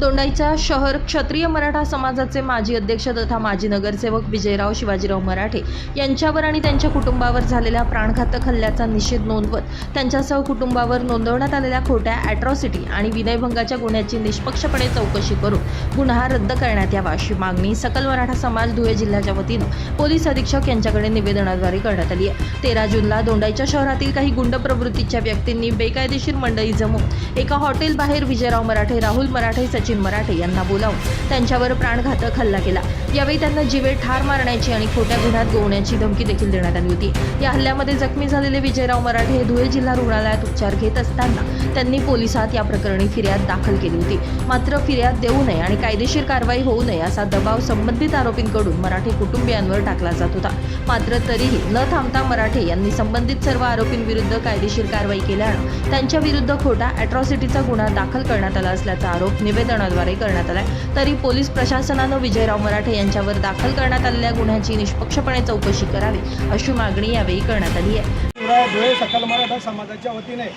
दोंडाईचा शहर क्षत्रिय मराठा समाजाचे माजी अध्यक्ष तथा माजी नगरसेवक विजयराव शिवाजीराव मराठे यांच्यावर आणि त्यांच्या कुटुंबावर झालेल्या प्राणघातक हल्ल्याचा निषेध नोंदवत त्यांच्यासह कुटुंबावर नोंदवण्यात आलेल्या खोट्या अॅट्रॉसिटी आणि विनयभंगाच्या गुन्ह्याची निष्पक्षपणे चौकशी करून गुन्हा रद्द करण्यात यावा अशी मागणी सकल मराठा समाज धुळे जिल्ह्याच्या वतीनं पोलीस अधीक्षक यांच्याकडे निवेदनाद्वारे करण्यात आली आहे। 13 जूनला दोंडाईच्या शहरातील काही गुंड प्रवृत्तीच्या व्यक्तींनी बेकायदेशीर मंडळी जमवून एका हॉटेल बाहेर विजयराव मराठे, राहुल मराठे, सचिन मराठे यांना बोलावून त्यांच्यावर प्राणघातक हल्ला केला। यावेळी त्यांना जीवे ठार मारण्याची आणि खोट्या गुन्ह्यात गोवण्याची धमकी देखील देण्यात आली होती। या हल्ल्यामध्ये जखमी झालेले विजयराव मराठे हे धुळे जिल्हा रुग्णालयात उपचार घेत असताना त्यांनी पोलिसात या प्रकरणी फिर्याद दाखल केली होती। मात्र फिर्याद देऊ नये आणि कायदेशीर कारवाई होऊ नये असा दबाव संबंधित आरोपींकडून मराठे कुटुंबियांवर टाकला जात होता। मात्र तरीही न थांबता मराठे यांनी संबंधित सर्व आरोपींविरुद्ध कायदेशीर कारवाई केल्यानं त्यांच्या विरुद्ध खोटा अॅट्रॉसिटीचा गुन्हा दाखल करण्यात आला असल्याचा आरोप निवेदनाद्वारे करण्यात आलाय। तरी पोलीस प्रशासनानं विजयराव मराठे यांच्यावर दाखल करण्यात आलेल्या गुन्ह्याची निष्पक्षपणे चौकशी करावी अशी मागणी यावेळी करण्यात आली आहे। धुळे सकल मराठा समाजाच्या वतीने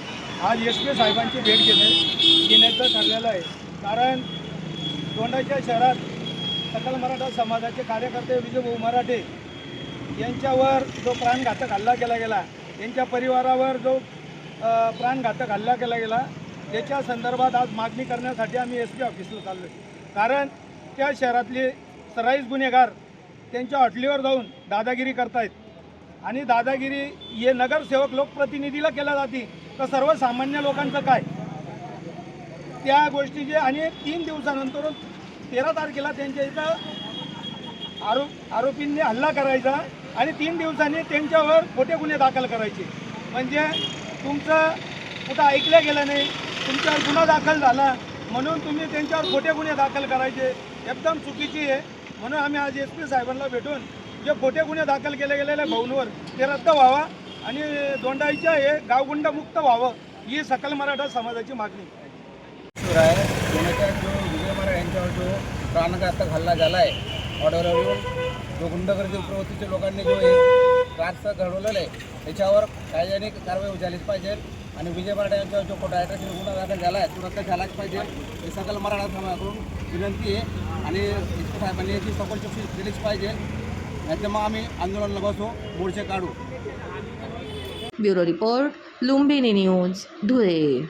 आज SP साहेबांची भेट घेण्याचं ठरलेलं आहे। कारण दोंडाईच्या शहरात सकल मराठा समाजाचे कार्यकर्ते विजयभाऊ मराठे यांच्यावर जो प्राणघातक हल्ला केला गेला, त्यांच्या परिवारावर जो प्राणघातक हल्ला केला गेला, त्याच्या संदर्भात आज मागणी करण्यासाठी आम्ही SP ऑफिसला चाललो आहे। कारण त्या शहरातले सराईस गुन्हेगार त्यांच्या हॉटेलीवर जाऊन दादागिरी करतायत आणि दादागिरी हे नगरसेवक लोकप्रतिनिधीला केल्या जाते, तर सर्वसामान्य लोकांचं काय त्या गोष्टीचे। आणि 3 दिवसानंतर 13 तारखेला त्यांच्या इथं आरोपींनी हल्ला करायचा आणि 3 दिवसांनी त्यांच्यावर खोटे गुन्हे दाखल करायचे। म्हणजे तुमचं कुठं ऐकलं गेलं नाही, तुमच्यावर गुन्हा दाखल झाला म्हणून तुम्ही त्यांच्यावर खोटे गुन्हे दाखल करायचे, एकदम चुकीची आहे। म्हणून आम्ही आज SP साहेबांना भेटून जे खोटे गुन्हे दाखल केले गेलेल्या भाऊंवर ते रद्द व्हावा आणि दोंडाईच्या हे गावगुंड मुक्त व्हावं ही सकल मराठा समाजाची मागणी आहे। दोंडाईच्या जो विजय मराठे यांच्यावर जो प्राणघातक हल्ला झाला आहे, ऑर्डरवर येऊन जो गुंडगर्दी प्रवृत्तीच्या लोकांनी जो कारचं घडवलेलं आहे त्याच्यावर कायद्याने कारवाई झालीच पाहिजे आणि विजय मराठे यांच्यावर जो खोटा अॅट्रॉसिटी गुन्हा दाखल झाला आहे तो रद्द झालाच पाहिजे हे सकल मराठा समाजाकडून विनंती आहे। आणि SP साहेबांनी याची सखोल चौकशी केलीच पाहिजे, नाहीतर मग आम्ही आंदोलनाला बसू, मोर्चे काढू। Bureau report, Lumbini news, Dhule.